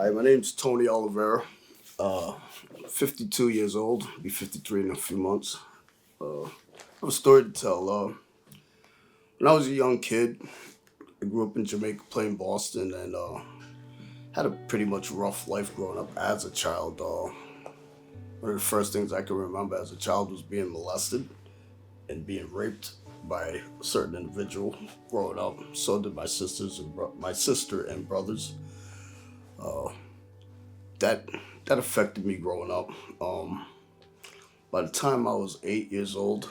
Hi, my name's Tony Oliveira. Uh, 52 years old. Be 53 in a few months. I have a story to tell. When I was a young kid, I grew up in Jamaica playing Boston and had a pretty much rough life growing up as a child. One of the first things I can remember as a child was being molested and being raped by a certain individual growing up. So did my sister and brothers. Uh, that that affected me growing up. Um, By the time I was 8 years old,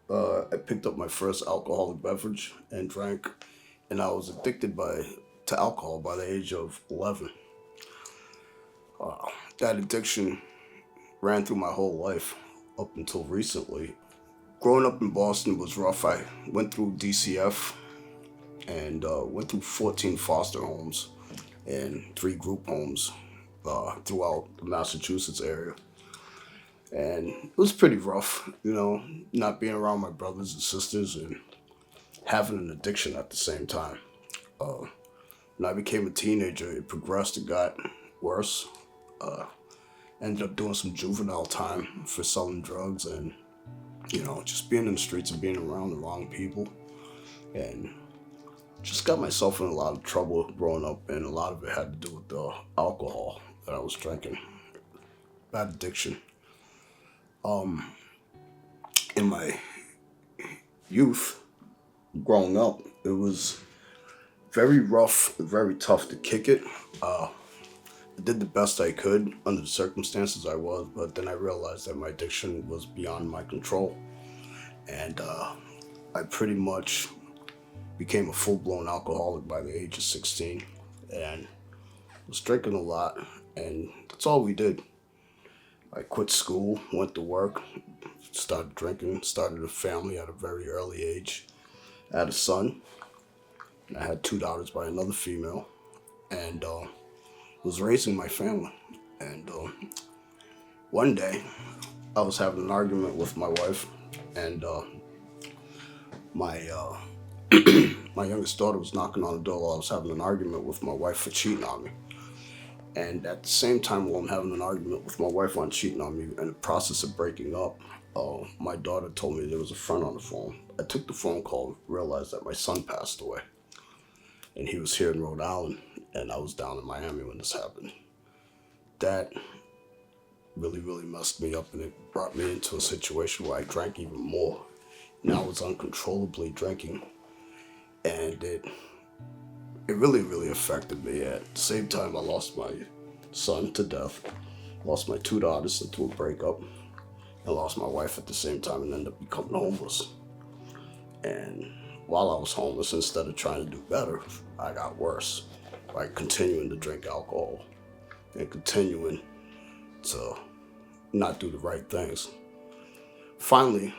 I picked up my first alcoholic beverage and drank, and I was addicted to alcohol by the age of 11. That addiction ran through my whole life up until recently. Growing up in Boston was rough. I went through DCF and went through 14 foster homes and 3 group homes throughout the Massachusetts area. And it was pretty rough, not being around my brothers and sisters and having an addiction at the same time. Uh, when I became a teenager, it progressed, it got worse. Uh, Ended up doing some juvenile time for selling drugs and, just being in the streets and being around the wrong people. And just got myself in a lot of trouble growing up, and a lot of it had to do with the alcohol that I was drinking. Bad addiction. Um, in my youth, growing up, it was very rough, very tough to kick it. Uh, I did the best I could under the circumstances I was, but then I realized that my addiction was beyond my control. And I pretty much became a full blown alcoholic by the age of 16 and was drinking a lot. And that's all we did. I quit school, went to work, started drinking, started a family at a very early age. I had a son. I had 2 daughters by another female, and was raising my family. And one day, I was having an argument with my wife, and my my youngest daughter was knocking on the door while I was having an argument with my wife for cheating on me. And at the same time, while I'm having an argument with my wife on cheating on me, in the process of breaking up, my daughter told me there was a friend on the phone. I took the phone call, realized that my son passed away, and he was here in Rhode Island, and I was down in Miami when this happened. That really, really messed me up, and it brought me into a situation where I drank even more. And I was uncontrollably drinking, and it really, really affected me. At the same time, I lost my son to death, lost my 2 daughters into a breakup, and lost my wife at the same time and ended up becoming homeless. And while I was homeless, instead of trying to do better, I got worse by continuing to drink alcohol and continuing to not do the right things. Finally,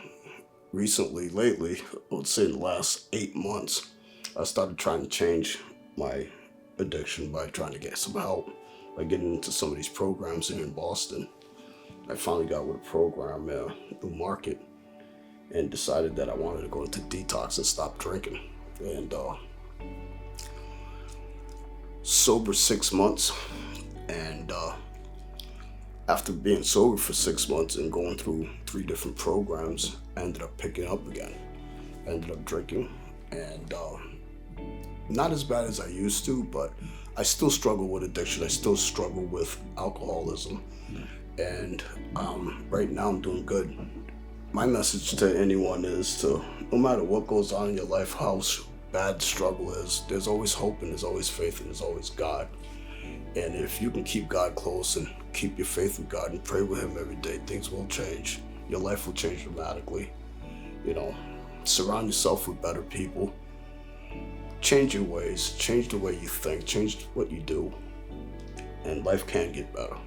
lately, I would say in the last 8 months, I started trying to change my addiction by trying to get some help, by getting into some of these programs here in Boston. I finally got with a program, New Market, and decided that I wanted to go into detox and stop drinking. And sober 6 months, and after being sober for 6 months and going through 3 different programs, I ended up picking up again. I ended up drinking, and not as bad as I used to, but I still struggle with addiction. I still struggle with alcoholism, and right now I'm doing good. My message to anyone is to, no matter what goes on in your life, how bad the struggle is, there's always hope and there's always faith and there's always God. And if you can keep God close and keep your faith with God and pray with Him every day, things will change. Your life will change dramatically. Surround yourself with better people. Change your ways, change the way you think, change what you do, and life can get better.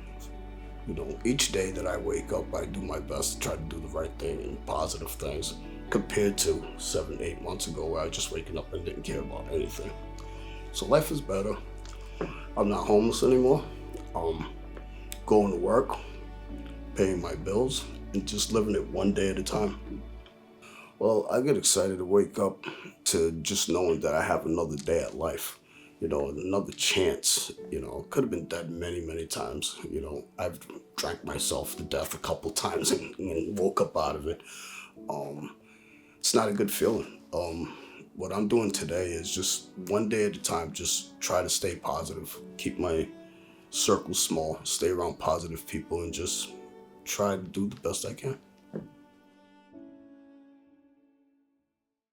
Each day that I wake up, I do my best to try to do the right thing and positive things compared to 7, 8 months ago where I was just waking up and didn't care about anything. So life is better. I'm not homeless anymore. I'm going to work, paying my bills, and just living it one day at a time. Well, I get excited to wake up to just knowing that I have another day at life. another chance. Could have been dead many, many times. I've drank myself to death a couple times and woke up out of it. It's not a good feeling. What I'm doing today is just one day at a time, just try to stay positive, keep my circle small, stay around positive people, and just try to do the best I can.